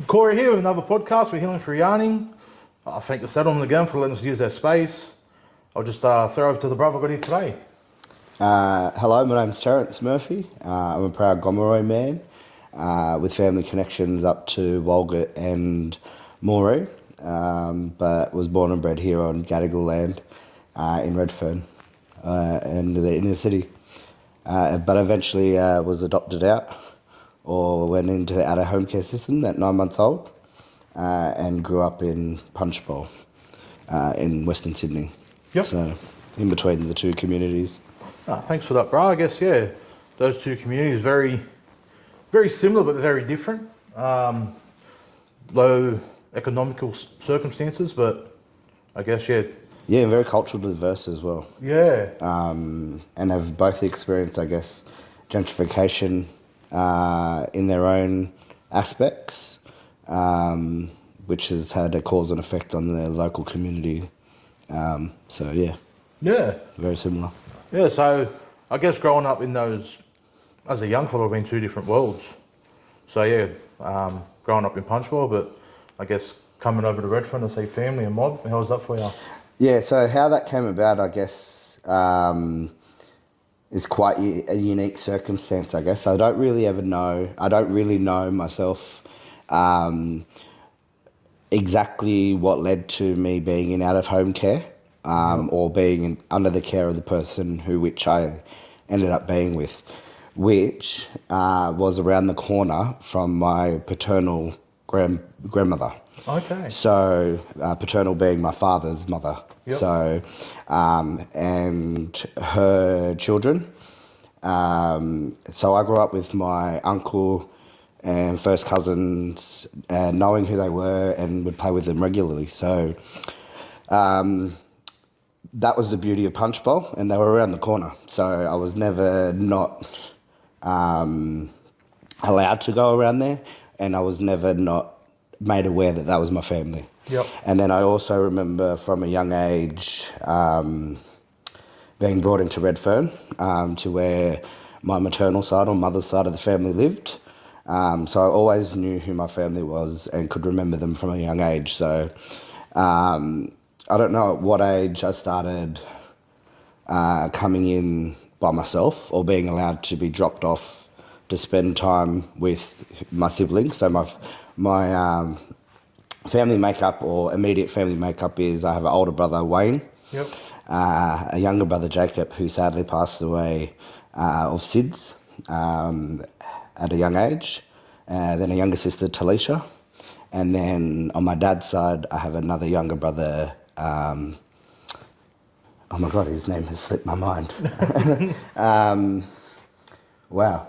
Corey here with another podcast for Healing Through Yarning. I thank the settlement again for letting us use their space. I'll just throw over to the brother I got here today. Hello, my name's Terence Murphy. I'm a proud Gomeroi man with family connections up to Walgett and Moree, but was born and bred here on Gadigal land in Redfern and the inner city. But eventually was adopted out or went into the out of home care system at 9 months old and grew up in Punchbowl in Western Sydney. Yep. So in between the two communities. Thanks for that, bro. I guess, yeah, those two communities very similar but very different. Low economical circumstances, but I guess, yeah. Yeah, and very culturally diverse as well. Yeah. And have both experienced, I guess, gentrification in their own aspects, which has had a cause and effect on the local community. So, yeah. Yeah. Very similar. Yeah, so I guess growing up in those, as a young fellow, been two different worlds. So, yeah, growing up in Punchbowl, but I guess coming over to Redfern to see family and mod, how was that for you? Yeah, so how that came about, I guess, is quite a unique circumstance, I guess. I don't really know myself exactly what led to me being in out-of-home care or being under the care of the person which I ended up being with, which was around the corner from my paternal grandmother. Okay. So, paternal being my father's mother. Yep. So, and her children. So I grew up with my uncle and first cousins, knowing who they were and would play with them regularly. So, that was the beauty of Punchbowl, and they were around the corner. So I was never not allowed to go around there, and I was never not made aware that that was my family. Yep. And then I also remember from a young age being brought into Redfern to where my maternal side or mother's side of the family lived. So I always knew who my family was and could remember them from a young age. So I don't know at what age I started coming in by myself or being allowed to be dropped off to spend time with my siblings. So my family makeup or immediate family makeup is I have an older brother, Wayne. Yep. A younger brother, Jacob, who sadly passed away of SIDS at a young age. Then a younger sister, Talisha. And then on my dad's side, I have another younger brother. Oh my God, his name has slipped my mind. Wow.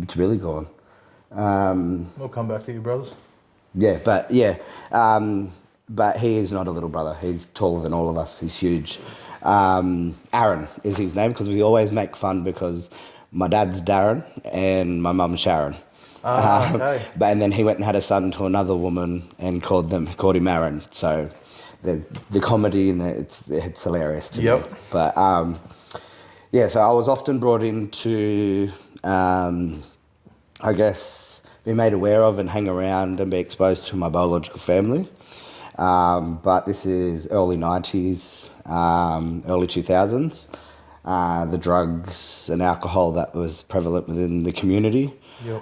It's really gone. We'll come back to you, brothers. Yeah, but he is not a little brother. He's taller than all of us. He's huge. Aaron is his name because we always make fun because my dad's Darren and my mum's Sharon. Okay. And then he went and had a son to another woman and called him Aaron. So the comedy in it's hilarious to me. But yeah, so I was often brought in to I guess be made aware of and hang around and be exposed to my biological family. But this is early 90s, early 2000s. The drugs and alcohol that was prevalent within the community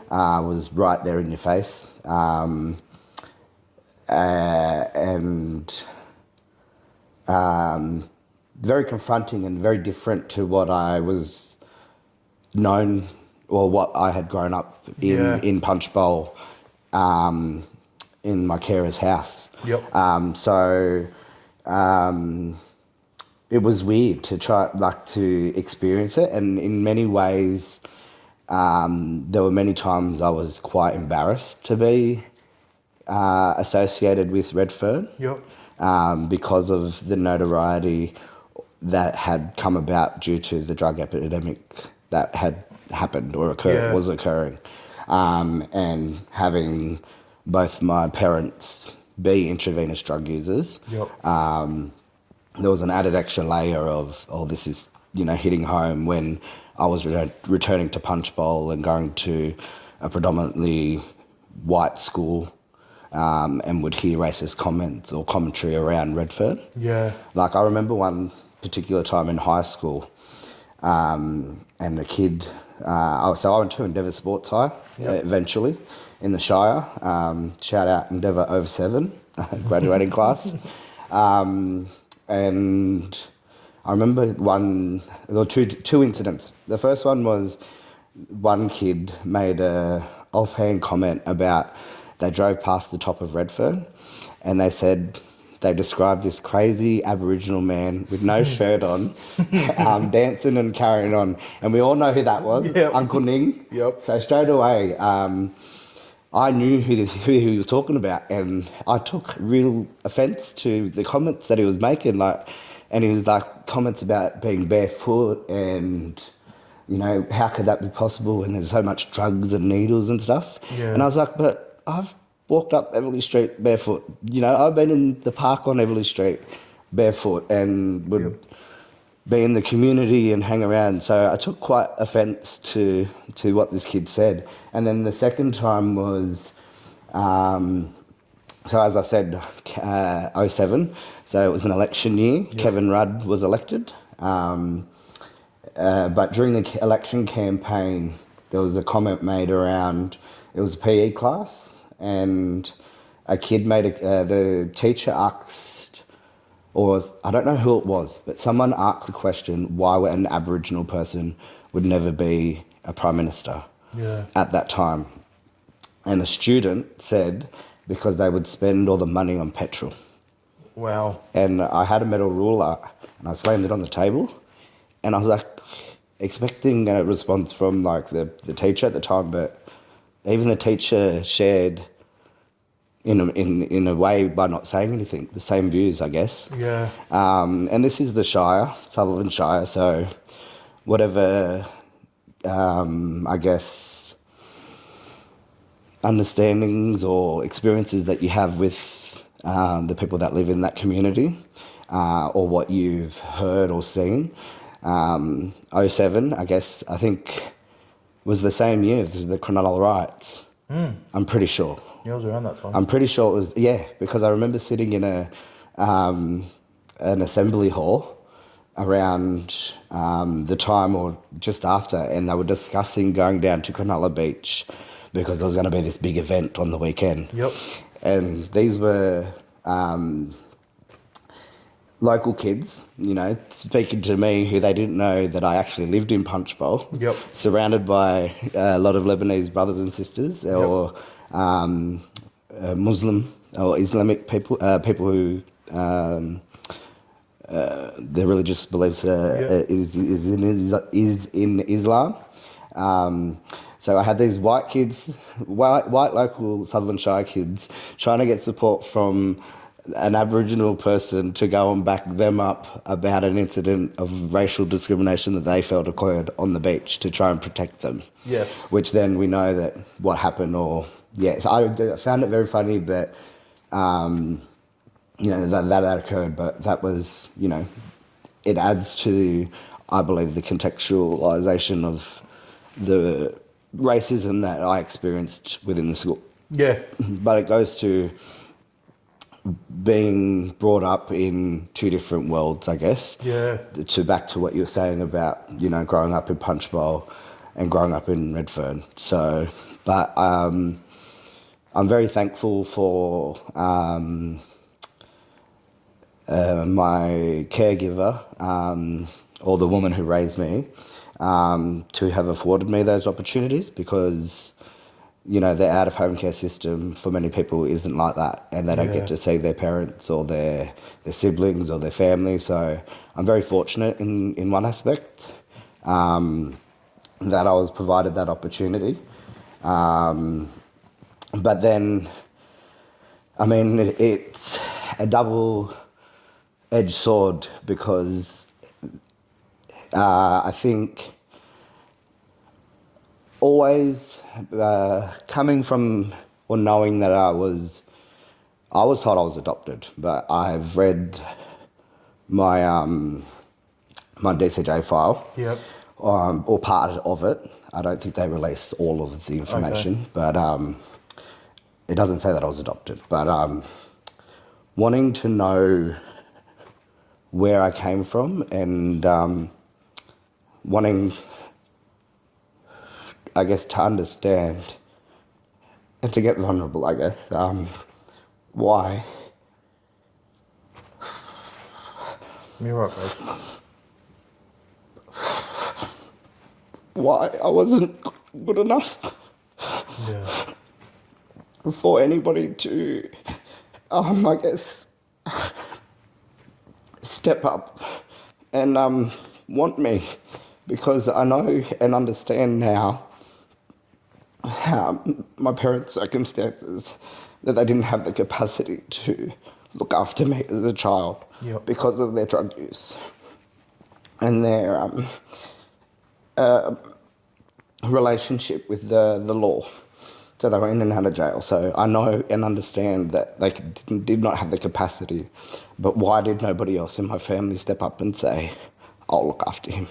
was right there in your face. And very confronting and very different to what I was known or what I had grown up in Punchbowl in my carer's house. Yep. It was weird to try to experience it, and in many ways there were many times I was quite embarrassed to be associated with Redfern. Yep. Because of the notoriety that had come about due to the drug epidemic that had happened or was occurring, and having both my parents be intravenous drug users. Yep. There was an added extra layer of, this is, hitting home when I was returning to Punchbowl and going to a predominantly white school and would hear racist comments or commentary around Redfern. Yeah. Like I remember one particular time in high school, and a kid. So I went to Endeavour Sports High eventually in the Shire. Shout out Endeavour over 7 graduating class. And I remember there were two incidents. The first one was one kid made a offhand comment about they drove past the top of Redfern, and they described this crazy Aboriginal man with no shirt on, dancing and carrying on, and we all know who that was, Uncle Ning. Yep. So straight away, I knew who he was talking about, and I took real offence to the comments that he was making. And he was like comments about being barefoot and, you know, how could that be possible when there's so much drugs and needles and stuff? Yeah. And I was like, but I've walked up Everleigh Street barefoot. You know, I've been in the park on Everleigh Street barefoot and would be in the community and hang around. So I took quite offence to what this kid said. And then the second time was, so as I said, 07. So it was an election year. Yep. Kevin Rudd was elected. But during the election campaign, there was a comment made around, it was a PE class, and a kid the teacher asked, or I don't know who it was, but someone asked the question why an Aboriginal person would never be a Prime Minister at that time. And a student said because they would spend all the money on petrol. Wow. And I had a metal ruler and I slammed it on the table, and I was like expecting a response from like the teacher at the time, but even the teacher shared in a way by not saying anything, the same views, I guess. Yeah. And this is the Shire, Sutherland Shire, so whatever, I guess, understandings or experiences that you have with the people that live in that community, or what you've heard or seen. 07, I guess, I think was the same year as the Cronulla riots. I'm pretty sure. Yeah, it was around that time. I'm pretty sure it was, because I remember sitting in an assembly hall around the time or just after, and they were discussing going down to Cronulla Beach because there was going to be this big event on the weekend. Yep. And these were local kids, you know, speaking to me who they didn't know that I actually lived in Punchbowl. Yep. Surrounded by a lot of Lebanese brothers and sisters, or Muslim or Islamic people, people who their religious beliefs is in Islam. So I had these white kids, white local Sutherland Shire kids, trying to get support from an Aboriginal person to go and back them up about an incident of racial discrimination that they felt occurred on the beach to try and protect them. Yes. Which then we know that what happened, so I found it very funny that, you know, that occurred, but that was, you know, it adds to, I believe, the contextualisation of the racism that I experienced within the school. Yeah. But it goes to being brought up in two different worlds, I guess. Yeah. Back to what you were saying about, you know, growing up in Punchbowl and growing up in Redfern. So, but I'm very thankful for my caregiver, or the woman who raised me, to have afforded me those opportunities, because, you know, the out-of-home care system for many people isn't like that, and they don't get to see their parents or their siblings or their family. So I'm very fortunate in one aspect, that I was provided that opportunity. But then, I mean, it's a double-edged sword, because I think always coming from, or knowing that I was told I was adopted, but I've read my my DCJ file, or part of it. I don't think they release all of the information, but it doesn't say that I was adopted, but wanting to know where I came from and wanting, I guess, to understand and to get vulnerable, I guess, why. You're right, bro. Why I wasn't good enough Yeah. for anybody to, I guess, step up and want me, because I know and understand now how my parents' circumstances, that they didn't have the capacity to look after me as a child Yep. because of their drug use and their relationship with the law. So they were in and out of jail. So I know and understand that they did not have the capacity. But why did nobody else in my family step up and say, I'll look after him?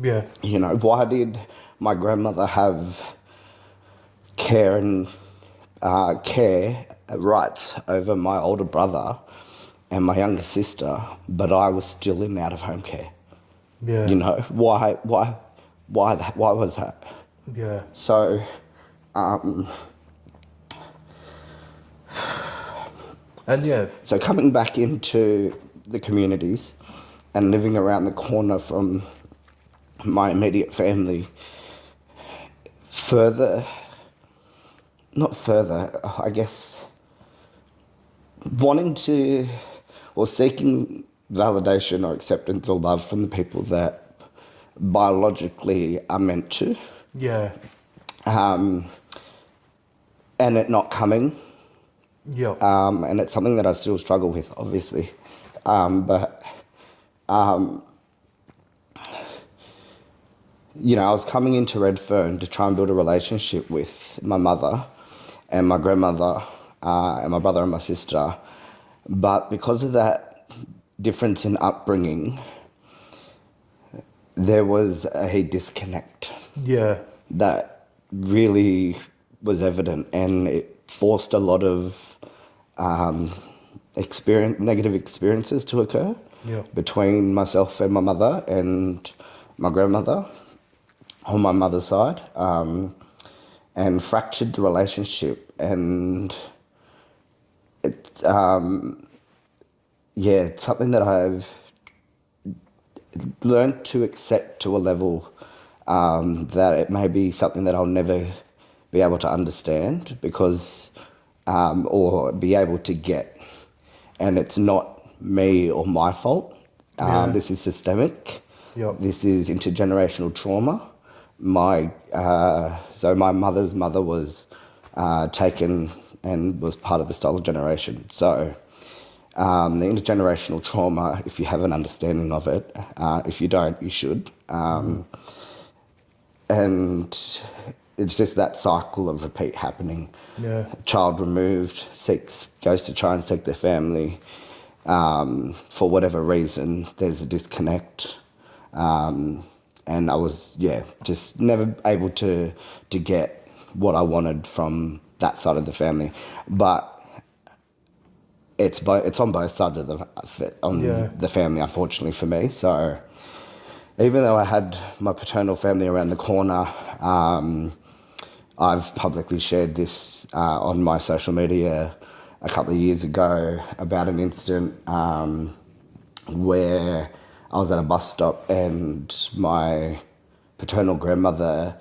Yeah. You know, why did my grandmother have care and care rights over my older brother and my younger sister, but I was still in out of home care? Yeah. You know, why was that? Yeah. So, And yeah. so coming back into the communities and living around the corner from my immediate family, not further, I guess, wanting to or seeking validation or acceptance or love from the people that biologically are meant to, Yeah. and it not coming. Yep. And it's something that I still struggle with, obviously. But, you know, I was coming into Redfern to try and build a relationship with my mother and my grandmother and my brother and my sister. But because of that difference in upbringing, there was a disconnect Yeah. that really was evident, and it forced a lot of negative experiences to occur Yep. between myself and my mother and my grandmother on my mother's side, and fractured the relationship. And it, yeah, it's something that I've learned to accept to a level that it may be something that I'll never be able to understand because, or be able to get. And it's not me or my fault. Yeah. This is systemic. Yep. This is intergenerational trauma. So my mother's mother was taken and was part of the stolen generation. So the intergenerational trauma, if you have an understanding of it, if you don't, you should. And it's just that cycle of repeat happening. Yeah. Child removed, goes to try and seek their family. For whatever reason, there's a disconnect. And I was, just never able to get what I wanted from that side of the family. But it's on both sides of Yeah. the family, unfortunately for me. So even though I had my paternal family around the corner, I've publicly shared this on my social media a couple of years ago about an incident where I was at a bus stop and my paternal grandmother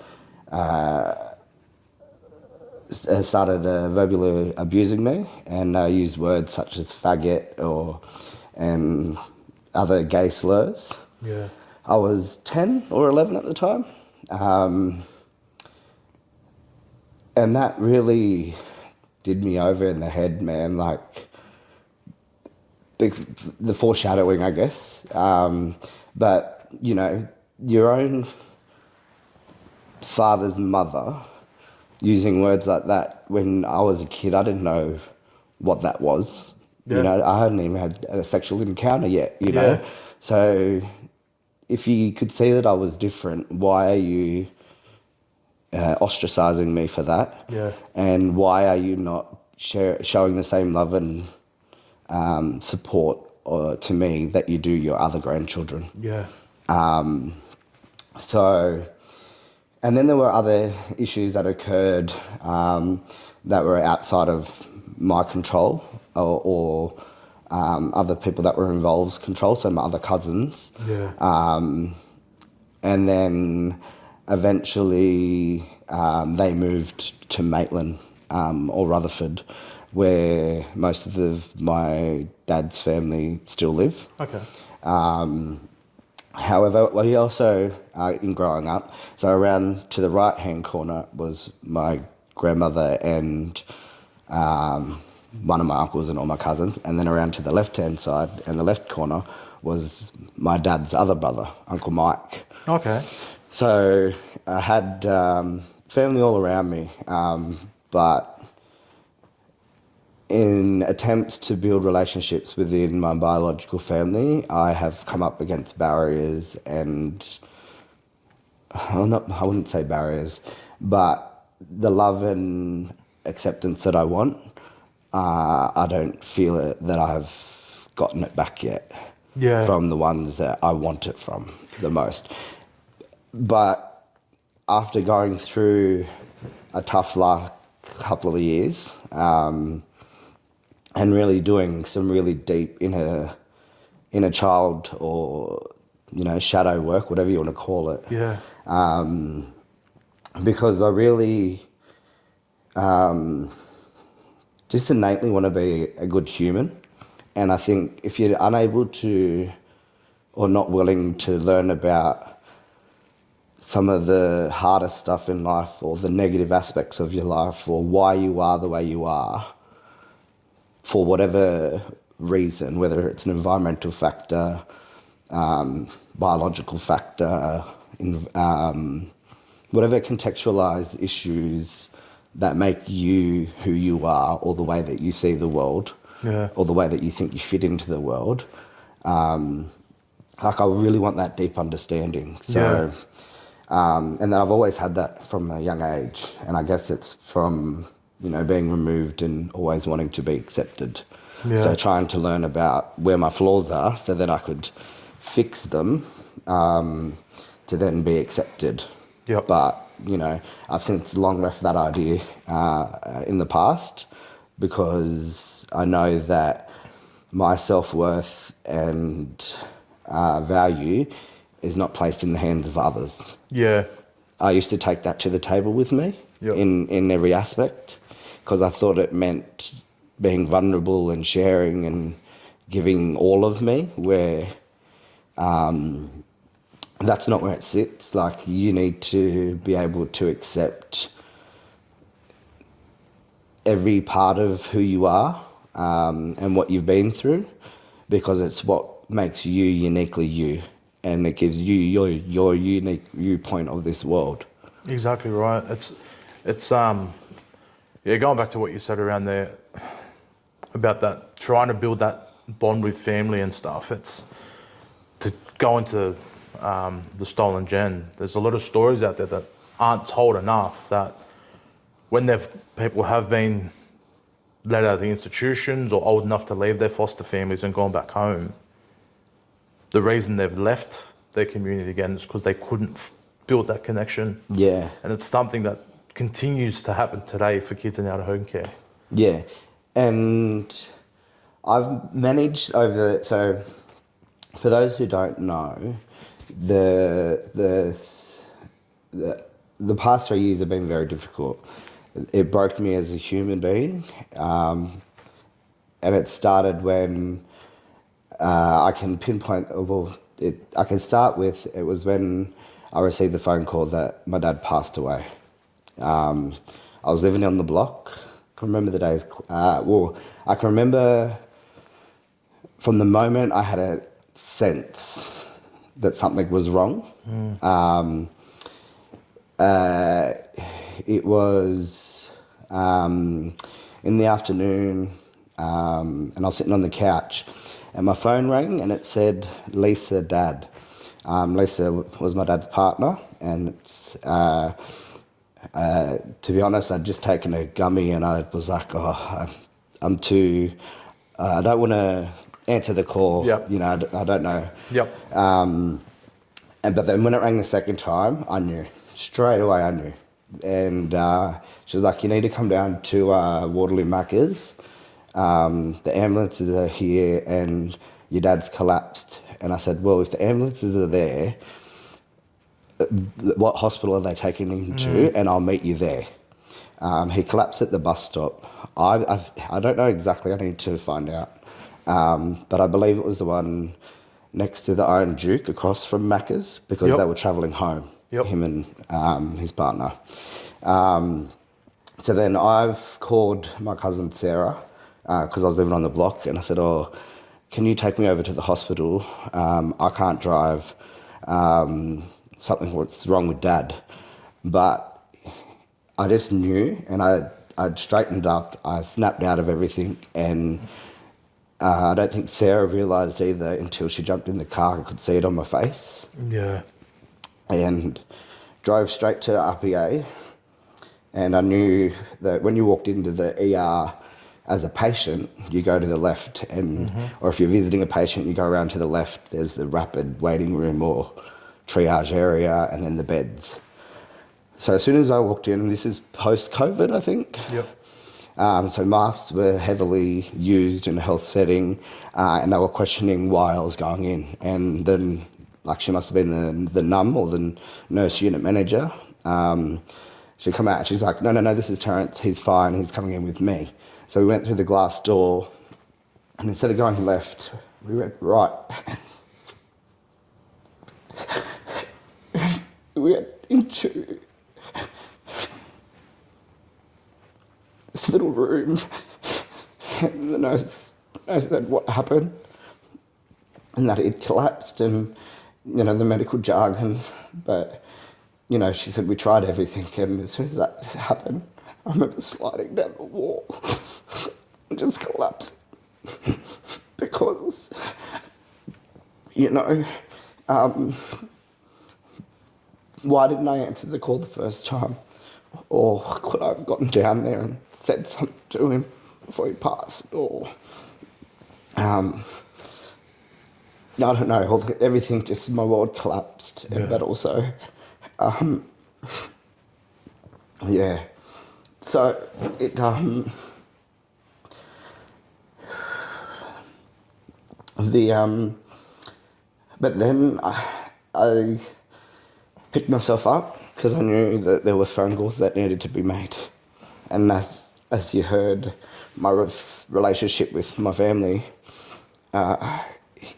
started verbally abusing me and used words such as faggot and other gay slurs. Yeah. I was 10 or 11 at the time. And that really did me over in the head, man. Like, the foreshadowing, I guess. But, you know, your own father's mother using words like that when I was a kid, I didn't know what that was. Yeah. You know, I hadn't even had a sexual encounter yet, you Yeah. know. So if you could see that I was different, why are you ostracizing me for that? Yeah. And why are you not showing the same love and support to me that you do your other grandchildren? Yeah. So, and then there were other issues that occurred that were outside of my control or other people that were involved's control, so my other cousins. Yeah. And then eventually they moved to Maitland or Rutherford, where most of my dad's family still live. Okay. However, we also, in growing up, so around to the right-hand corner was my grandmother and one of my uncles and all my cousins, and then around to the left-hand side and the left corner was my dad's other brother, Uncle Mike. Okay. So I had family all around me, but in attempts to build relationships within my biological family, I have come up against barriers and, I wouldn't say barriers, but the love and acceptance that I want, I don't feel that I've gotten it back yet from the ones that I want it from the most. But after going through a tough last couple of years, and really doing some really deep inner child or shadow work, whatever you want to call it. Yeah. Because I really just innately want to be a good human, and I think if you're unable to or not willing to learn about some of the hardest stuff in life or the negative aspects of your life or why you are the way you are, for whatever reason, whether it's an environmental factor, biological factor, whatever contextualized issues that make you who you are or the way that you see the world, or the way that you think you fit into the world, I really want that deep understanding. So, and then I've always had that from a young age, and I guess it's from being removed and always wanting to be accepted. So trying to learn about where my flaws are so that I could fix them to then be accepted. But, I've since long left that idea in the past, because I know that my self-worth and value is not placed in the hands of others. I used to take that to the table with me in every aspect, because I thought it meant being vulnerable and sharing and giving all of me, where that's not where it sits. Like, you need to be able to accept every part of who you are and what you've been through, because it's what makes you uniquely you, and it gives you your unique viewpoint of this world. Exactly right. It's going back to what you said around there about that, trying to build that bond with family and stuff. It's to go into the stolen gen. There's a lot of stories out there that aren't told enough, that when people have been let out of the institutions or old enough to leave their foster families and gone back home, the reason they've left their community again is because they couldn't build that connection. And it's something that continues to happen today for kids in out-of-home care. And I've managed so for those who don't know, the past 3 years have been very difficult. It broke me as a human being, and it started when I can pinpoint. I can start with, it was when I received the phone call that my dad passed away. I was living on the block. I can remember the days. I can remember from the moment I had a sense that something was wrong. It was in the afternoon, and I was sitting on the couch, and my phone rang, and it said, "Lisa, Dad." Lisa was my dad's partner, and To be honest, I'd just taken a gummy and I was like, I'm too, I don't want to answer the call. Yep. You know, I don't know. Yep. But then when it rang the second time, I knew. Straight away, I knew. And she was like, you need to come down to Waterloo Macca's. The ambulances are here and your dad's collapsed. And I said, well, if the ambulances are there, what hospital are they taking him to? And I'll meet you there. He collapsed at the bus stop. I don't know exactly. I need to find out. But I believe it was the one next to the Iron Duke across from Macca's because Yep. they were travelling home, Yep. him and his partner. So then I've called my cousin Sarah because I was living on the block and I said, oh, can you take me over to the hospital? I can't drive. Something what's wrong with Dad. But I just knew and I'd straightened up. I snapped out of everything and I don't think Sarah realised either until she jumped in the car. I could see it on my face. Yeah. And drove straight to RPA. And I knew that when you walked into the ER as a patient, you go to the left. And or if you're visiting a patient, you go around to the left. There's the rapid waiting room or triage area and then the beds. So as soon as I walked in, this is post-COVID, I think. Yep. So masks were heavily used in a health setting, and they were questioning why I was going in. And then, like, she must have been the NUM or the nurse unit manager. She come out, she's like, no, this is Terence, he's fine, he's coming in with me. So we went through the glass door, and instead of going left, we went right. We went into this little room, and the nurse said what happened, and that he'd collapsed, and you know the medical jargon. But you know, she said we tried everything, and as soon as that happened, I remember sliding down the wall and just collapsed because you know. Why didn't I answer the call the first time? Or could I have gotten down there and said something to him before he passed? Or, I don't know, everything just, my world collapsed. Yeah. But also, yeah. So, but then I picked myself up because I knew that there were phone calls that needed to be made. And as you heard, my relationship with my family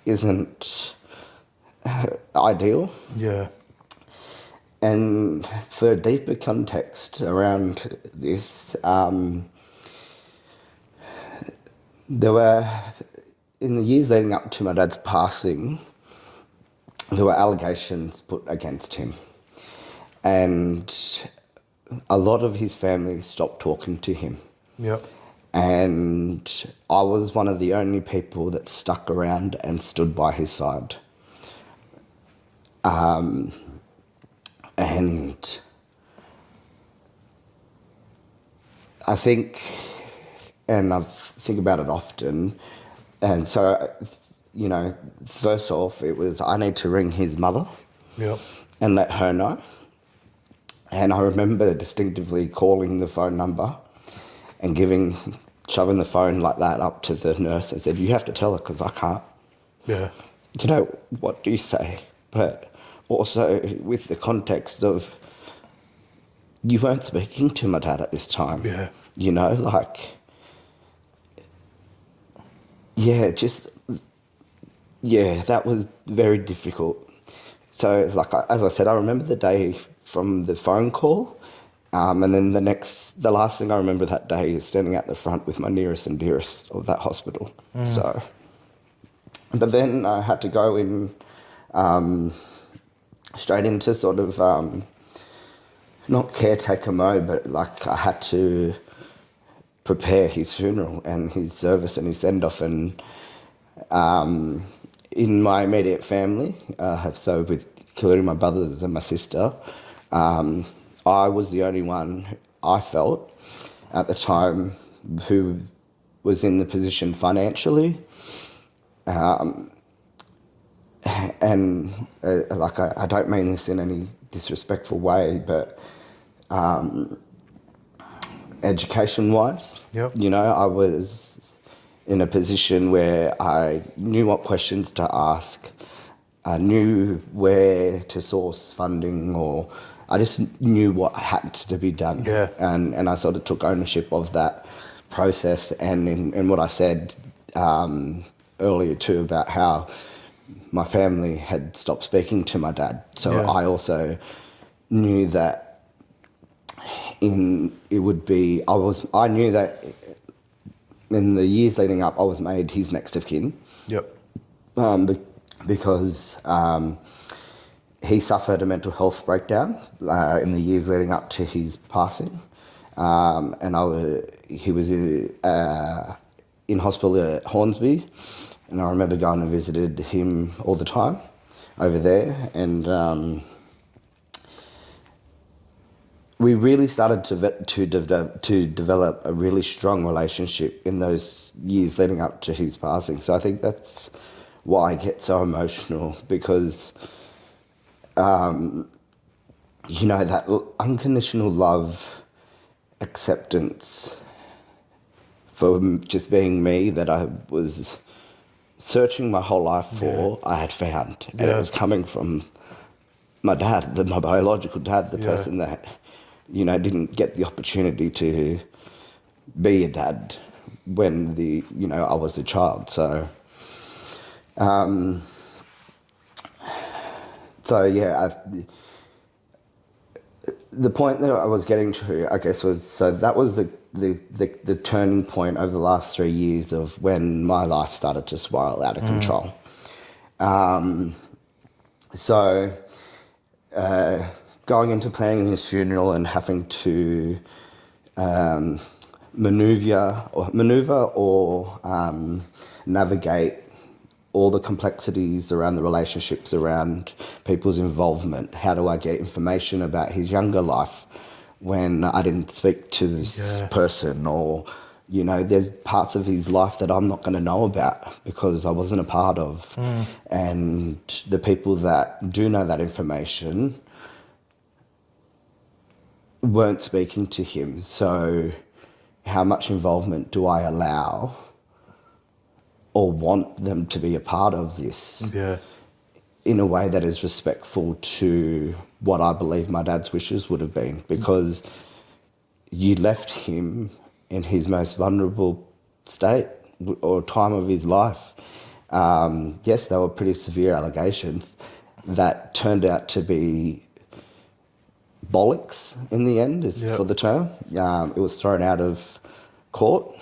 isn't ideal. Yeah. And for deeper context around this, there were, in the years leading up to my dad's passing, there were allegations put against him. And a lot of his family stopped talking to him. Yep. And I was one of the only people that stuck around and stood by his side. And I think, and I think about it often, and so, you know, first off, it was I need to ring his mother Yep. and let her know. And I remember distinctively calling the phone number and shoving the phone like that up to the nurse and said, you have to tell her because I can't. Yeah. You know, what do you say? But also with the context of you weren't speaking to my dad at this time. Yeah. You know, like, yeah, that was very difficult. So, like, as I said, I remember the day from the phone call, and then the last thing I remember that day is standing at the front with my nearest and dearest of that hospital. So, but then I had to go in straight into sort of not caretaker mode, but like I had to prepare his funeral and his service and his send-off. And in my immediate family, so with including my brothers and my sister, I was the only one, I felt, at the time who was in the position financially. And like, I don't mean this in any disrespectful way, but education-wise, Yep. you know, I was in a position where I knew what questions to ask. I knew where to source funding, or I just knew what had to be done. Yeah. And I sort of took ownership of that process. And in what I said earlier too about how my family had stopped speaking to my dad. So Yeah. I also knew that I knew that in the years leading up, I was made his next of kin. Yep. Because he suffered a mental health breakdown in the years leading up to his passing. He was in hospital at Hornsby, and I remember going and visited him all the time over there. And we really started to develop a really strong relationship in those years leading up to his passing. So I think that's why I get so emotional, because you know, that unconditional love, acceptance for just being me that I was searching my whole life for, I had found. And it was coming from my dad, my biological dad, the person that, you know, didn't get the opportunity to be a dad when I was a child. So, the point that I was getting to, I guess, was, so that was the turning point over the last 3 years of when my life started to spiral out of control. Going into planning his funeral and having to maneuver or navigate all the complexities around the relationships, around people's involvement. How do I get information about his younger life when I didn't speak to this person? Or, you know, there's parts of his life that I'm not going to know about because I wasn't a part of. And the people that do know that information weren't speaking to him. So how much involvement do I allow or want them to be a part of this in a way that is respectful to what I believe my dad's wishes would have been? Because you left him in his most vulnerable state or time of his life. Yes, they were pretty severe allegations that turned out to be bollocks in the end, for the term. It was thrown out of court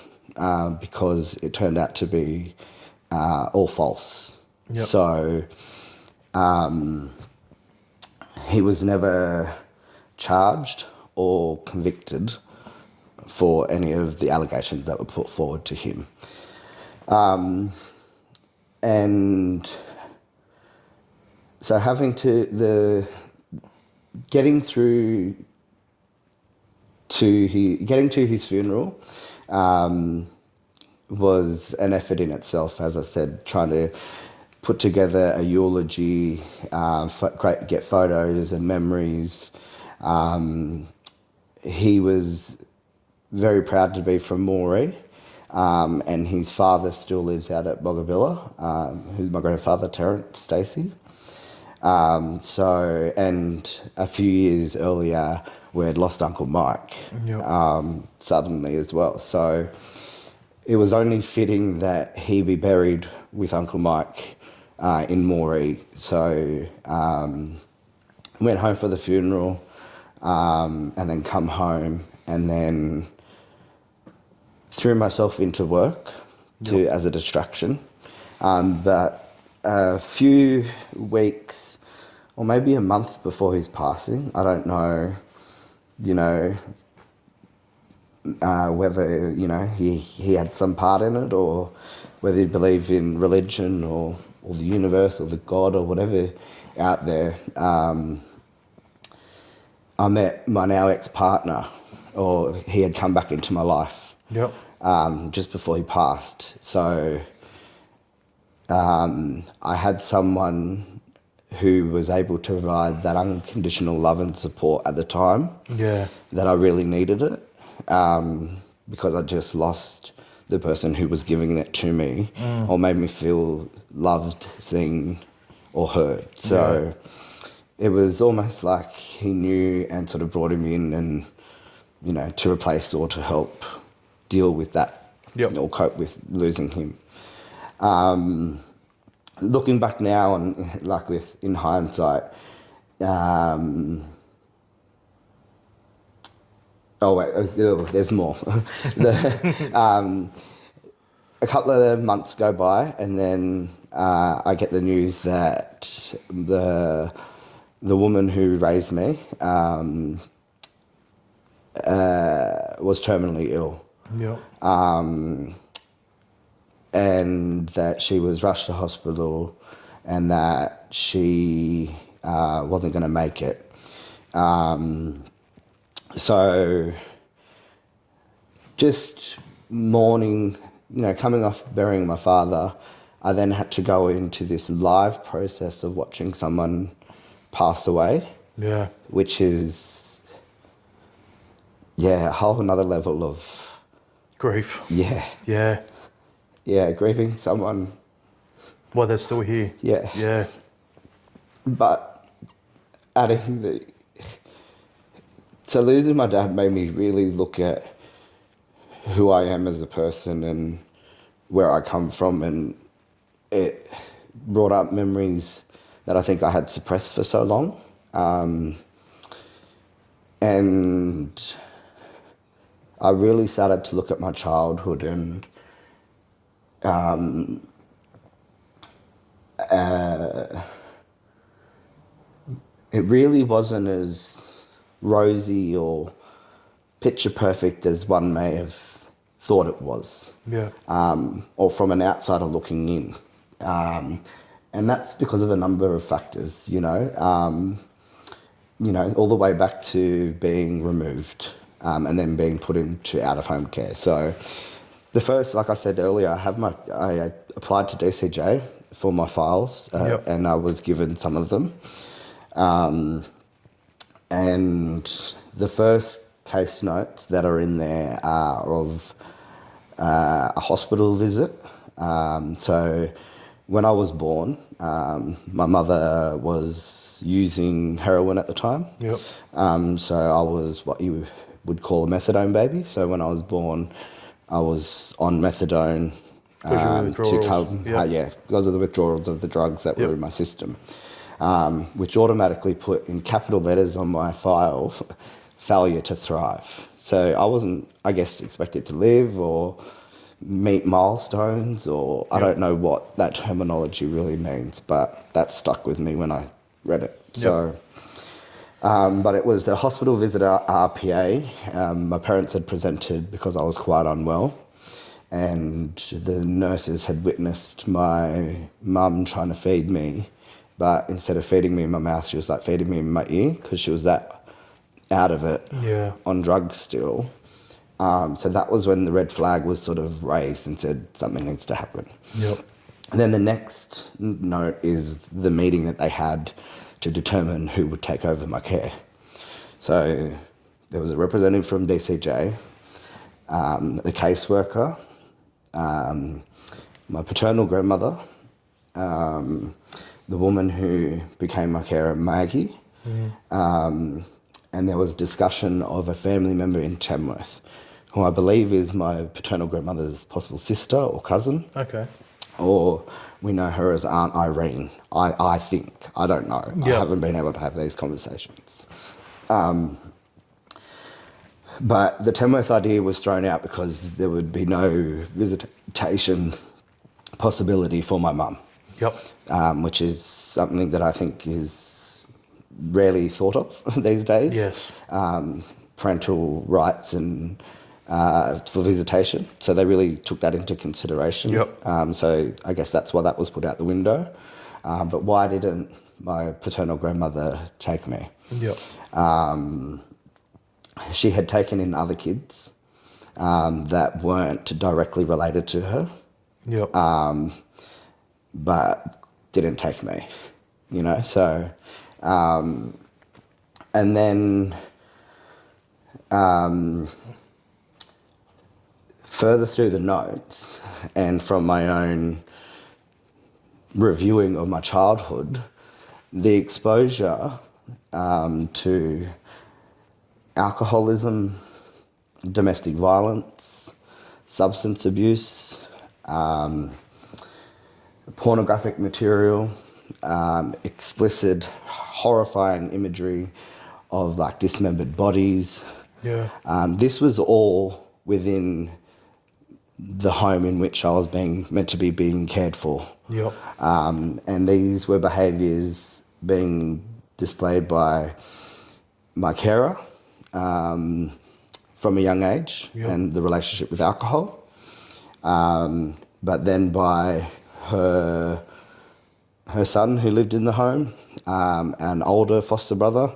because it turned out to be all false. So he was never charged or convicted for any of the allegations that were put forward to him. And so getting to his funeral was an effort in itself. As I said, trying to put together a eulogy, get photos and memories. He was very proud to be from Moree, and his father still lives out at Bogabilla, who's my grandfather, Terence Stacey. And a few years earlier, we had lost Uncle Mike suddenly as well. So it was only fitting that he be buried with Uncle Mike in Moree. So went home for the funeral, and then come home, and then threw myself into work as a distraction. But a few weeks or maybe a month before his passing, I don't know, whether, he had some part in it, or whether he believed in religion or the universe or the God or whatever out there. I met my now ex-partner, or he had come back into my life Yep. just before he passed. So I had someone who was able to provide that unconditional love and support at the time Yeah. that I really needed it, because I just lost the person who was giving it to me or made me feel loved, seen, or heard. So it was almost like he knew and sort of brought him in and, to replace or to help deal with that or cope with losing him. Looking back now and in hindsight, oh wait, there's more. A couple of months go by, and then I get the news that the woman who raised me was terminally ill. Yep. And that she was rushed to hospital, and that she wasn't going to make it. So just mourning, coming off burying my father, I then had to go into this live process of watching someone pass away. Yeah. Which is, a whole another level of... Grief. Yeah. Yeah. Yeah, grieving someone. Well, they're still here. Yeah. Yeah. But adding the... So losing my dad made me really look at who I am as a person and where I come from, and it brought up memories that I think I had suppressed for so long. And I really started to look at my childhood, and it really wasn't as rosy or picture perfect as one may have thought it was. Yeah. Or from an outsider looking in. And that's because of a number of factors, all the way back to being removed and then being put into out-of-home care. So the first, like I said earlier, I applied to DCJ for my files and I was given some of them. And the first case notes that are in there are of a hospital visit. So when I was born, my mother was using heroin at the time. Yep. So I was what you would call a methadone baby. So when I was born, I was on methadone because of the withdrawals of the drugs that were in my system, which automatically put in capital letters on my file, failure to thrive. So I wasn't, I guess, expected to live or meet milestones, or I don't know what that terminology really means, but that stuck with me when I read it. So, but it was a hospital visit at RPA. My parents had presented because I was quite unwell, and the nurses had witnessed my mum trying to feed me, but instead of feeding me in my mouth, she was like feeding me in my ear because she was that out of it on drugs still. So that was when the red flag was sort of raised and said something needs to happen. Yep. And then the next note is the meeting that they had to determine who would take over my care. So there was a representative from DCJ, the caseworker, my paternal grandmother, the woman who became my carer, Maggie, and there was discussion of a family member in Tamworth, who I believe is my paternal grandmother's possible sister or cousin. Okay. Or we know her as Aunt Irene. I think. I don't know. I haven't been able to have these conversations. But the Tamworth idea was thrown out because there would be no visitation possibility for my mum. Yep. Which is something that I think is rarely thought of these days. Yes. Parental rights and for visitation. So they really took that into consideration. Yep. So I guess that's why that was put out the window. But why didn't my paternal grandmother take me. Yep. She had taken in other kids that weren't directly related to her, Yep. but didn't take me, you know. So, and then further through the notes and from my own reviewing of my childhood, the exposure to alcoholism, domestic violence, substance abuse, pornographic material, explicit, horrifying imagery of like dismembered bodies. Yeah. This was all within the home in which I was meant to be being cared for. Yep. And these were behaviours being displayed by my carer from a young age, Yep. and the relationship with alcohol. But then by her son who lived in the home, an older foster brother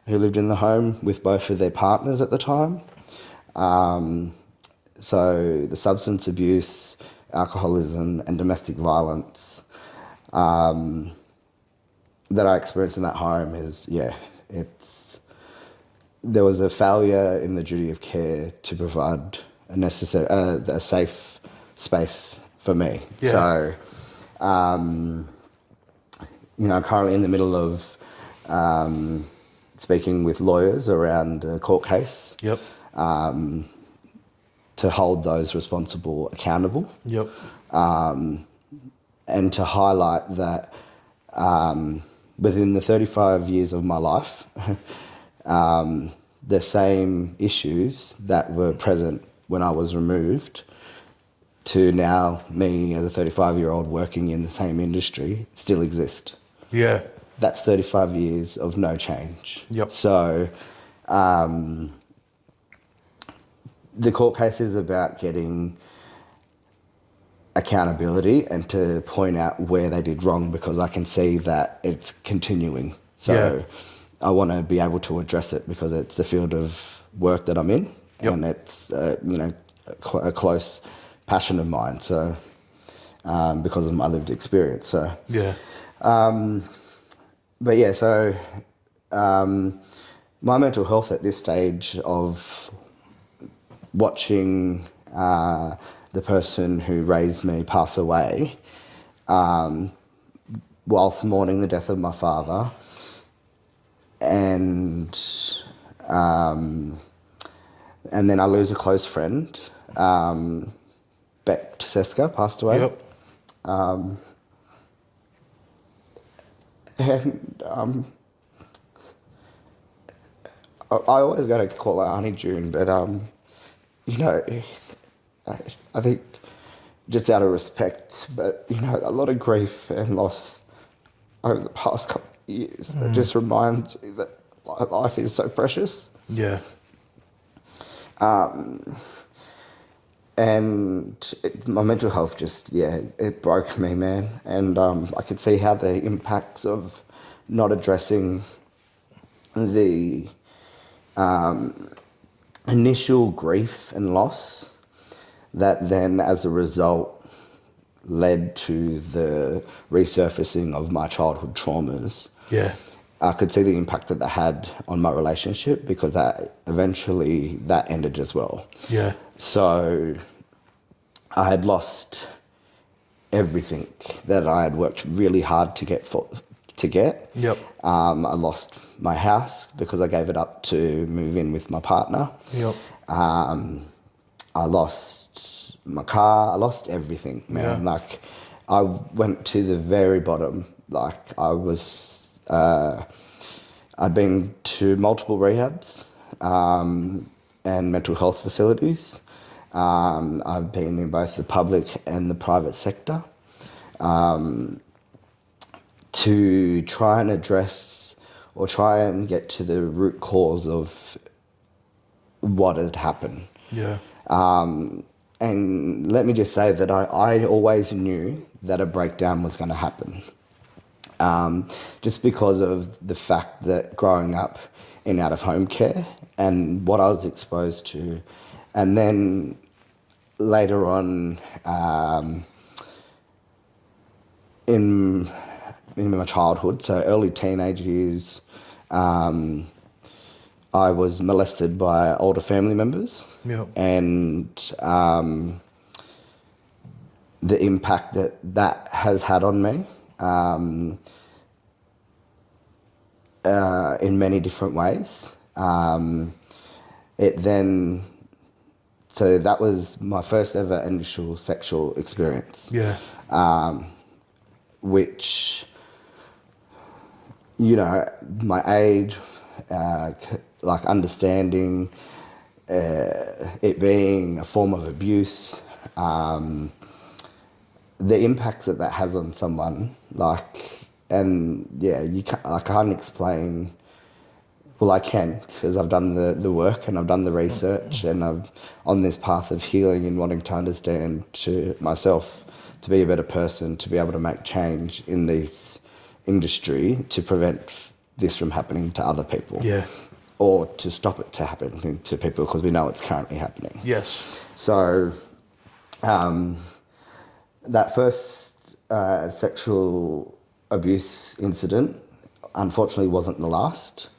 who lived in the home with both of their partners at the time. So the substance abuse, alcoholism, and domestic violence that I experienced in that home is, there was a failure in the duty of care to provide a safe space for me. Yeah. So, currently in the middle of speaking with lawyers around a court case. Yep. To hold those responsible accountable. Yep. And to highlight that within the 35 years of my life, the same issues that were present when I was removed to now me as a 35-year-old working in the same industry still exist. Yeah. That's 35 years of no change. Yep. So the court case is about getting accountability and to point out where they did wrong, because I can see that it's continuing. So Yeah. I want to be able to address it because it's the field of work that I'm in. Yep. And it's a close passion of mine. So because of my lived experience. So Yeah. but yeah, so my mental health at this stage of watching the person who raised me pass away, whilst mourning the death of my father, and then I lose a close friend. Bet Seska passed away. Yep. And I always got to call her Auntie June, but I think just out of respect, but a lot of grief and loss over the past couple of years that just reminds me that life is so precious. Yeah. And my mental health just, it broke me, man. And I could see how the impacts of not addressing the initial grief and loss that then, as a result, led to the resurfacing of my childhood traumas. Yeah. I could see the impact that had on my relationship, because that eventually ended as well. Yeah. So I had lost everything that I had worked really hard to get. Yep. I lost my house because I gave it up to move in with my partner. Yep. I lost my car. I lost everything, man. Yeah. Like, I went to the very bottom. Like, I was... I'd been to multiple rehabs and mental health facilities. I've been in both the public and the private sector to try and address or try and get to the root cause of what had happened. Yeah. And let me just say that I always knew that a breakdown was going to happen. just because of the fact that growing up in out-of-home care and what I was exposed to. And then later on, in my childhood, so early teenage years, I was molested by older family members. Yeah. And the impact that has had on me in many different ways. It then, so that was my first ever initial sexual experience. Yeah. Which, you know, my age, like understanding it being a form of abuse, the impacts that has on someone, like, and yeah, I can't explain. Well, I can, because I've done the work and I've done the research and I'm on this path of healing and wanting to understand to myself to be a better person, to be able to make change in this industry to prevent this from happening to other people. Yeah. Or to stop it to happening to people, because we know it's currently happening. Yes. So that first sexual abuse incident unfortunately wasn't the last.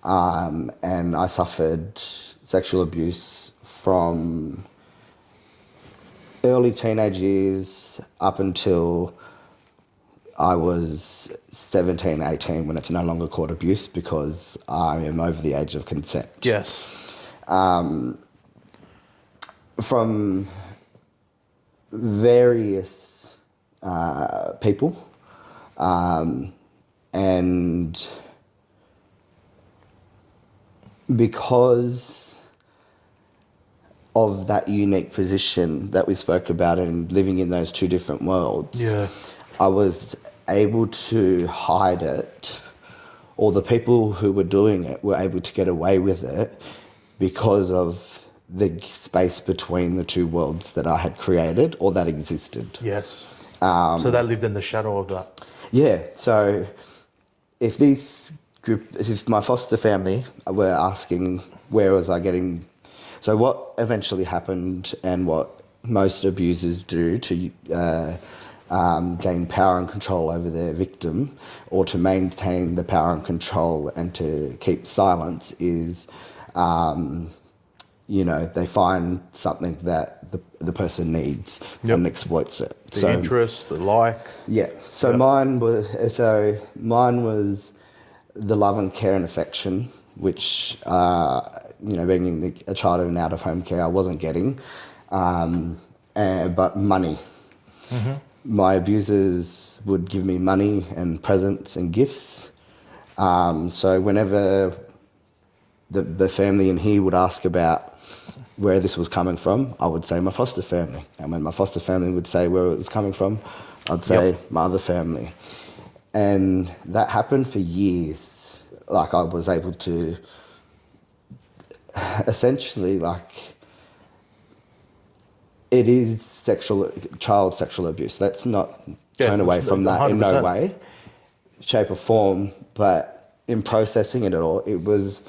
And I suffered sexual abuse from early teenage years up until I was 17, 18, when it's no longer called abuse because I am over the age of consent. Yes. From various people, and because of that unique position that we spoke about and living in those two different worlds, Yeah. I was able to hide it, or the people who were doing it were able to get away with it because of the space between the two worlds that I had created or that existed. Yes. So they lived in the shadow of that. Yeah, so if my foster family were asking where was I getting, so what eventually happened and what most abusers do to gain power and control over their victim, or to maintain the power and control and to keep silence, is they find something that the person needs. Yep. And exploits it. The interest, the like. Yeah. So yep. Mine was the love and care and affection, which being a child in out of home care, I wasn't getting, but money. Mm-hmm. My abusers would give me money and presents and gifts. So whenever the family in here would ask about where this was coming from, I would say my foster family. And when my foster family would say where it was coming from, I'd say yep. my other family. And that happened for years. Like, I was able to essentially, it is child sexual abuse. Let's not turn away from that 100%. In no way, shape or form. But in processing it all, it was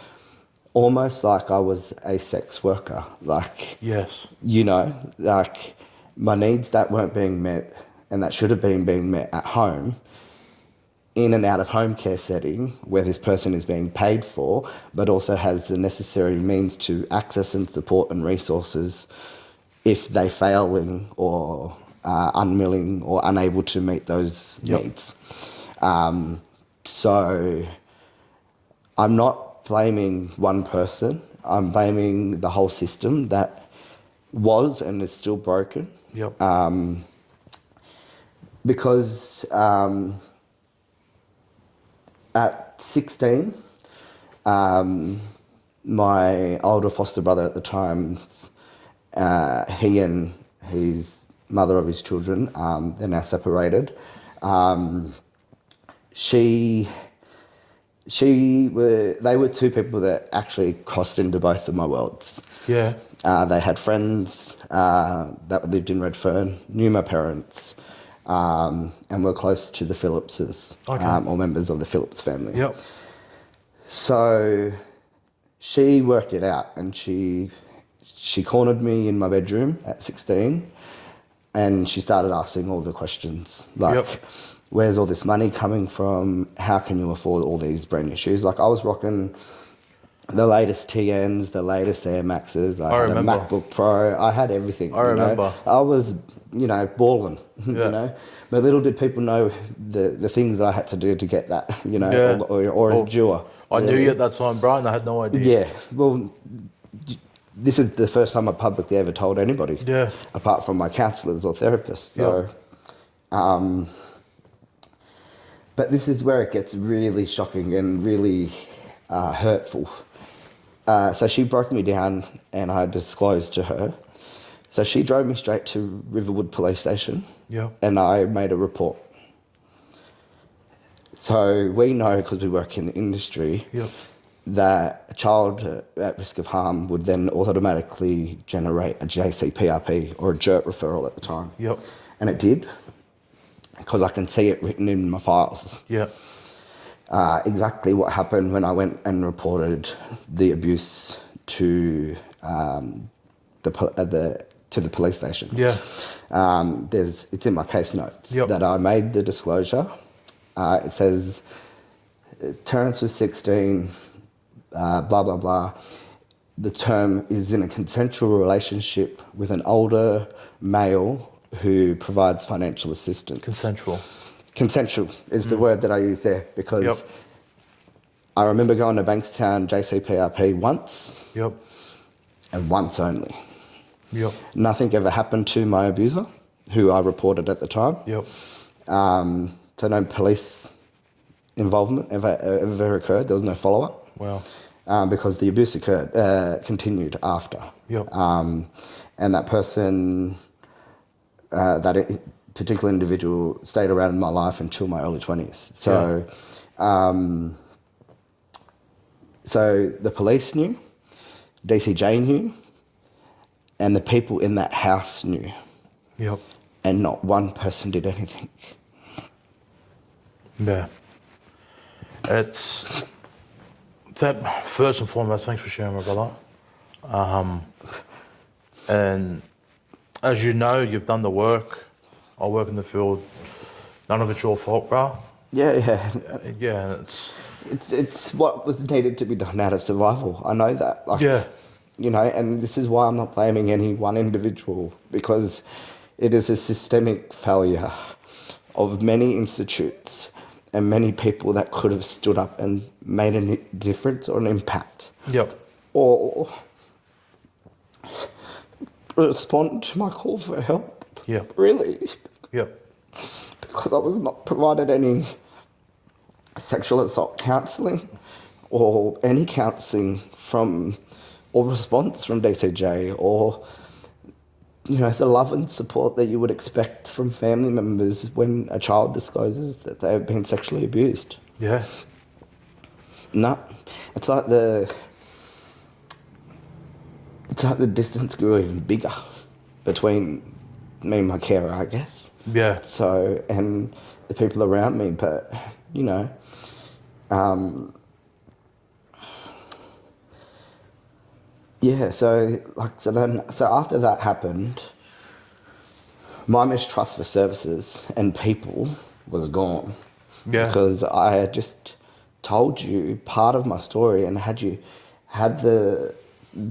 almost like I was a sex worker. Yes. My needs that weren't being met and that should have been being met at home, in an out-of-home care setting where this person is being paid for, but also has the necessary means to access and support and resources if they failing or unwilling or unable to meet those yep. needs. So I'm not blaming one person. I'm blaming the whole system that was and is still broken. Yep. Because at 16, my older foster brother at the time, he and his mother of his children, they're now separated. They were two people that actually crossed into both of my worlds. Yeah. They had friends that lived in Redfern, knew my parents, and we're close to the Phillipses, Okay. or members of the Phillips family. Yep. So she worked it out, and she cornered me in my bedroom at 16, and she started asking all the questions like, Yep. where's all this money coming from? How can you afford all these brand new shoes? Like, I was rocking the latest TNs, the latest Air Maxes. I I had remember. a MacBook Pro. I had everything. I remember. I was, balling. Yeah. But little did people know the things that I had to do to get that. Yeah. Or Well, endure. I knew really. you at that time, Brian. I had no idea. Yeah. Well, this is the first time I publicly ever told anybody. Yeah. Apart from my counsellors or therapists. So, but this is where it gets really shocking and really hurtful. So she broke me down, and I disclosed to her. So she drove me straight to Riverwood Police Station, Yeah. and I made a report. So we know, because we work in the industry, Yep. that a child at risk of harm would then automatically generate a JCPRP, or a JERT referral at the time. Yep. And it did, because I can see it written in my files. Yeah. Exactly what happened when I went and reported the abuse to the police station. Yeah. It's in my case notes Yep. that I made the disclosure. It says Terence was 16, blah blah blah. The term is in a consensual relationship with an older male who provides financial assistance. Consensual. Consensual is the word that I use there, because Yep. I remember going to Bankstown JCPRP once, Yep. and once only. Yep. Nothing ever happened to my abuser, who I reported at the time. Yep. So no police involvement ever occurred. There was no follow-up, Wow. because the abuse continued after. Yep. And that person, particular individual, stayed around in my life until my early 20s. So, so the police knew, DCJ knew, and the people in that house knew, Yep. and not one person did anything. Yeah. It's that, first and foremost, thanks for sharing, my brother. And as you know, you've done the work. I work in the field. None of it's your fault, bro. Yeah. Yeah, It's what was needed to be done out of survival. I know that. Like, yeah, and this is why I'm not blaming any one individual, because it is a systemic failure of many institutes and many people that could have stood up and made a difference or an impact, yep, or respond to my call for help. yep, Really, yep, because I was not provided any sexual assault counselling or any counselling or response from DCJ, or the love and support that you would expect from family members when a child discloses that they have been sexually abused. yeah, No, it's like the distance grew even bigger between me and my carer, I guess. yeah, So, and the people around me, but yeah. So after that happened, my mistrust for services and people was gone. Yeah. Because I had just told you part of my story, and had the we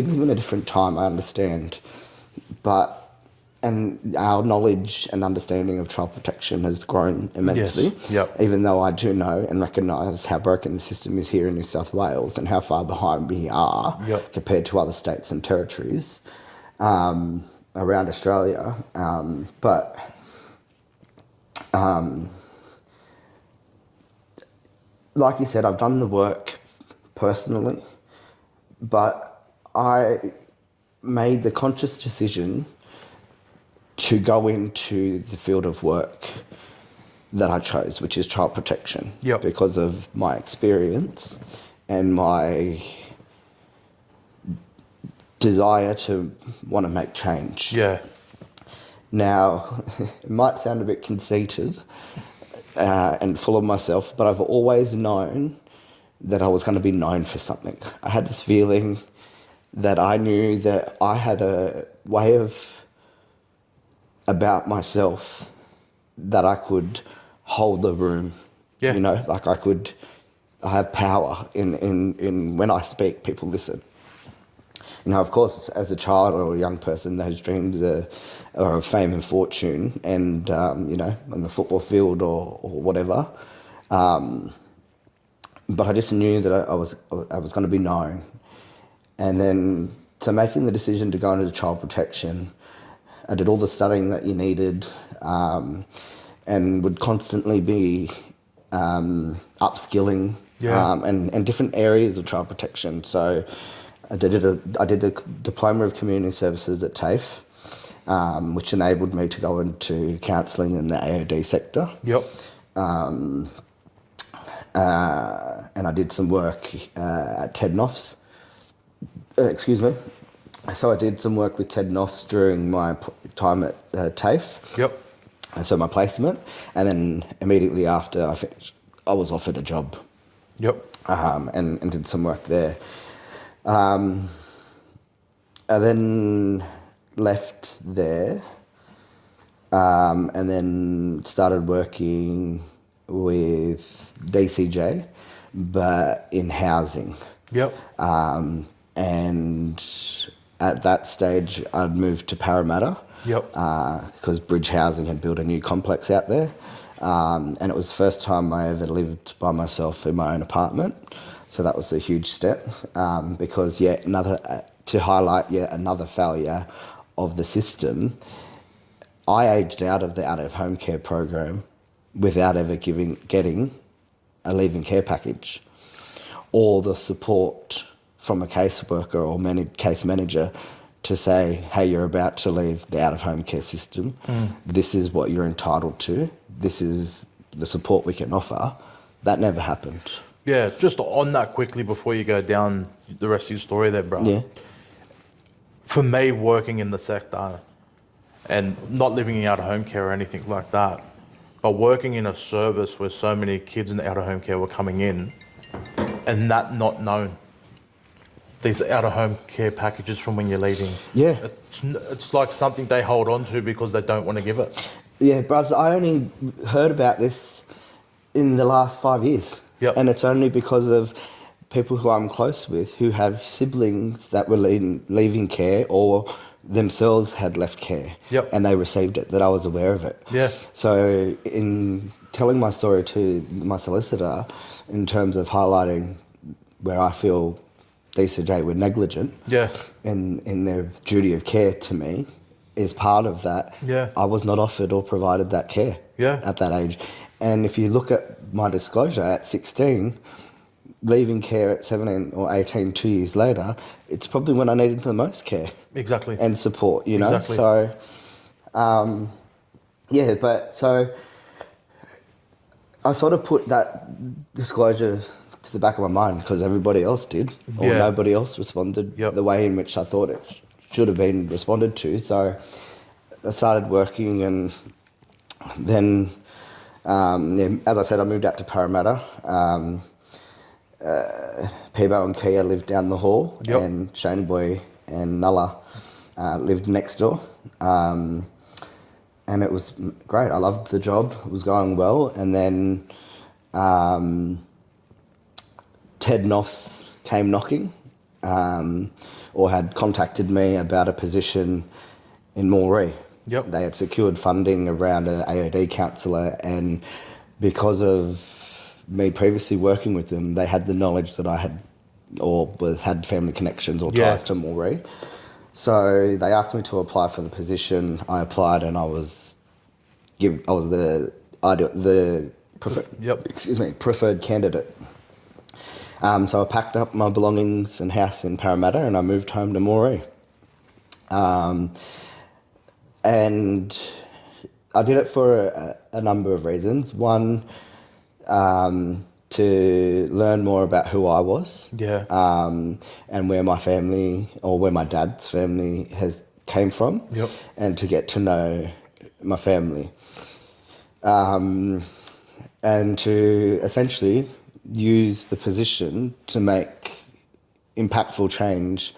live in a different time, I understand, but and our knowledge and understanding of child protection has grown immensely. Yes. Yep. Even though I do know and recognise how broken the system is here in New South Wales and how far behind we are Yep. compared to other states and territories around Australia. Like you said, I've done the work personally, but I made the conscious decision to go into the field of work that I chose, which is child protection. Yep. Because of my experience and my desire to want to make change. yeah, Now, it might sound a bit conceited and full of myself, but I've always known that I was going to be known for something. I had this feeling that I knew that I had a way of about myself that I could hold the room. Yeah. You know, like I have power in when I speak, people listen. You know, of course, as a child or a young person, those dreams are of fame and fortune and, you know, on the football field or whatever. But I just knew that I was going to be known. And then, so making the decision to go into child protection, I did all the studying that you needed, and would constantly be upskilling, Yeah. and different areas of child protection. So I did a diploma of community services at TAFE, which enabled me to go into counselling in the AOD sector. Yep. And I did some work at Ted Noffs. Excuse me. So I did some work with Ted Noffs during my time at TAFE. Yep. And so my placement, and then immediately after I finished, I was offered a job. Yep. And did some work there. I then left there, and then started working with DCJ, but in housing. Yep. And at that stage, I'd moved to Parramatta. Yep. Because Bridge Housing had built a new complex out there. And it was the first time I ever lived by myself in my own apartment. So that was a huge step, because to highlight yet another failure of the system, I aged out of the out-of-home care program without ever getting a leave-in care package or the support from a caseworker or case manager to say, hey, you're about to leave the out-of-home care system. This is what you're entitled to. This is the support we can offer. That never happened. Yeah, just on that quickly before you go down the rest of your story there, bro. Yeah. For me, working in the sector and not living in out-of-home care or anything like that, but working in a service where so many kids in the out-of-home care were coming in and that not known. These out-of-home care packages from when you're leaving. Yeah. It's like something they hold on to because they don't want to give it. Yeah, but I only heard about this in the last 5 years. Yep. And it's only because of people who I'm close with who have siblings that were leaving care or themselves had left care. Yep. And they received it, that I was aware of it. Yeah. So in telling my story to my solicitor in terms of highlighting where I feel DCJ were negligent Yeah. in their duty of care to me is part of that. Yeah. I was not offered or provided that care at that age. And if you look at my disclosure at 16, leaving care at 17 or 18, 2 years later, it's probably when I needed the most care. Exactly. And support, you know? Exactly. So, so I sort of put that disclosure to the back of my mind because everybody else did, or nobody else responded the way in which I thought it should have been responded to. So I started working, and then, as I said, I moved out to Parramatta. Peebo and Kia lived down the hall, and Shane Boy and Nulla lived next door. And it was great. I loved the job. It was going well. And then Ted Noffs came knocking, or had contacted me about a position in Moree. Yep. They had secured funding around an AOD counsellor, and because of me previously working with them, they had the knowledge that I had, or had family connections or ties to Moree. So they asked me to apply for the position. I applied, and I was the preferred candidate. So I packed up my belongings and house in Parramatta, and I moved home to Moree. And I did it for a number of reasons. One, to learn more about who I was. And where my family, or where my dad's family came from, Yep. and to get to know my family, and to essentially use the position to make impactful change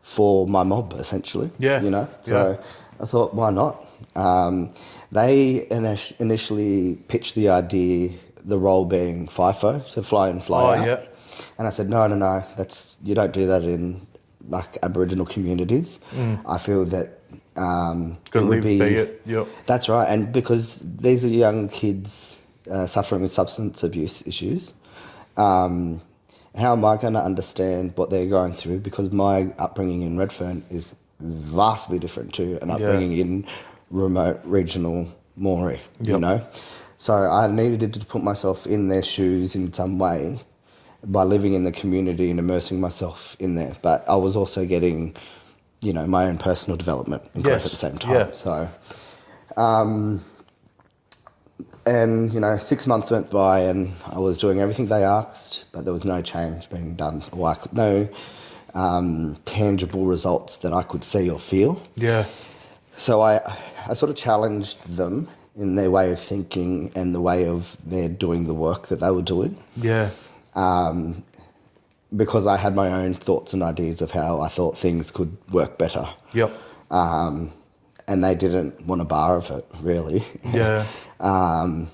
for my mob, essentially. Yeah, You know, yeah. so I thought, why not? They initially pitched the idea, the role being FIFO, so fly in, fly Oh, out. yeah. And I said, no, you don't do that in like Aboriginal communities. I feel that it Gotta would live, be be. it. Yep. That's right, and because these are young kids suffering with substance abuse issues, how am I going to understand what they're going through? Because my upbringing in Redfern is vastly different to an upbringing in remote regional Moree, you Yep. know? So I needed to put myself in their shoes in some way by living in the community and immersing myself in there. But I was also getting, my own personal development and growth at the same time. Yeah. So, and 6 months went by and I was doing everything they asked, but there was no change being done, or no tangible results that I could see or feel. Yeah. So I sort of challenged them in their way of thinking and the way of their doing the work that they were doing, Yeah. because I had my own thoughts and ideas of how I thought things could work better. Yep. And they didn't want a bar of it, really. Yeah. And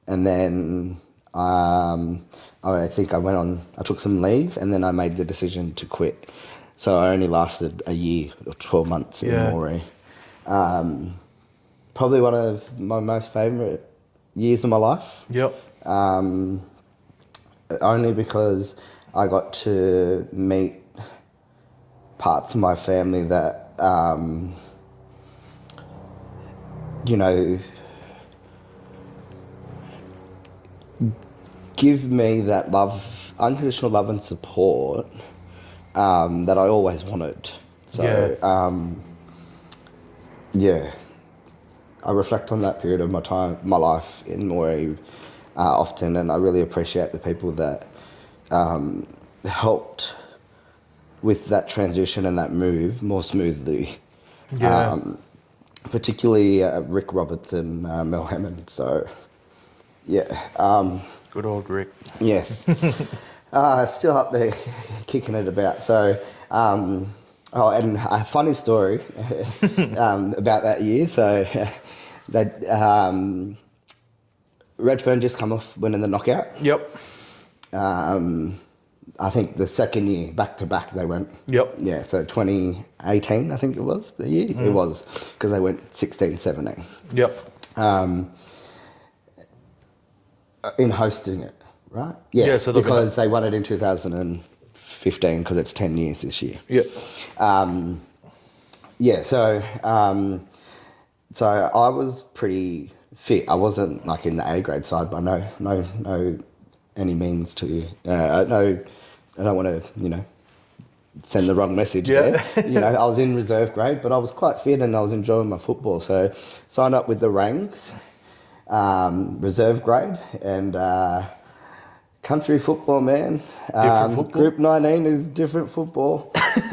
then I think I took some leave and then I made the decision to quit. So I only lasted a year or 12 months in Moree. Probably one of my most favourite years of my life. Yep. Only because I got to meet parts of my family that, give me that love, unconditional love and support that I always wanted. So, I reflect on that period of my life in Moree often, and I really appreciate the people that helped with that transition and that move more smoothly. Yeah. Particularly Rick Roberts and Mel Hammond. So, yeah. Good old Rick. Yes. Still up there kicking it about. So, and a funny story about that year. So, Redfern just come off winning the knockout. Yep. I think the second year, back to back, they went. Yep. Yeah, so 2018, I think it was the year. It was, because they went 16, 17. Yep. In hosting it, right? Yeah, so because they won it in 2015, because it's 10 years this year. Yep. So I was pretty fit. I wasn't like in the A grade side by no any means to. I don't want to send the wrong message there. I was in reserve grade, but I was quite fit and I was enjoying my football. So signed up with the ranks, reserve grade, and country football, man. Different football? Group 19 is different football.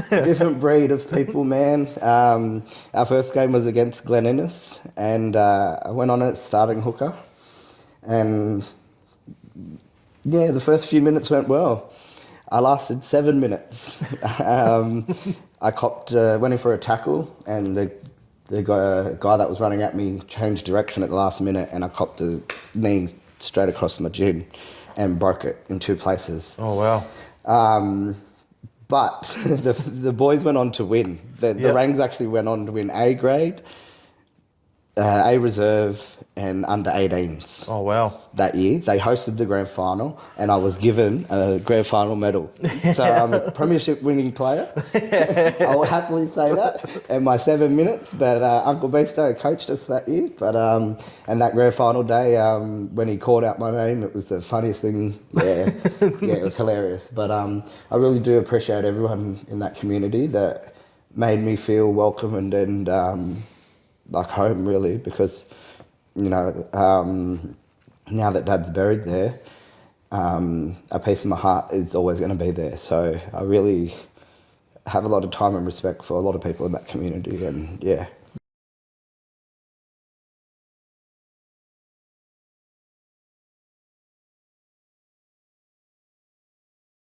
Different breed of people, man. Our first game was against Glen Innes, and I went on it starting hooker. And yeah, the first few minutes went well. I lasted 7 minutes. I went in for a tackle, and the guy that was running at me changed direction at the last minute, and I copped a knee straight across my chin and broke it in 2 places. Oh, wow. But the boys went on to win. The ranks actually went on to win A grade, A reserve, and under 18s. Oh, wow. That year. They hosted the grand final, and I was given a grand final medal. So I'm a premiership winning player. I will happily say that. And my 7 minutes, but Uncle Beasto coached us that year. But and that grand final day, when he called out my name, it was the funniest thing. Yeah, yeah, it was hilarious. But I really do appreciate everyone in that community that made me feel welcome and like home, really, because now that Dad's buried there, a piece of my heart is always going to be there. So I really have a lot of time and respect for a lot of people in that community, and yeah.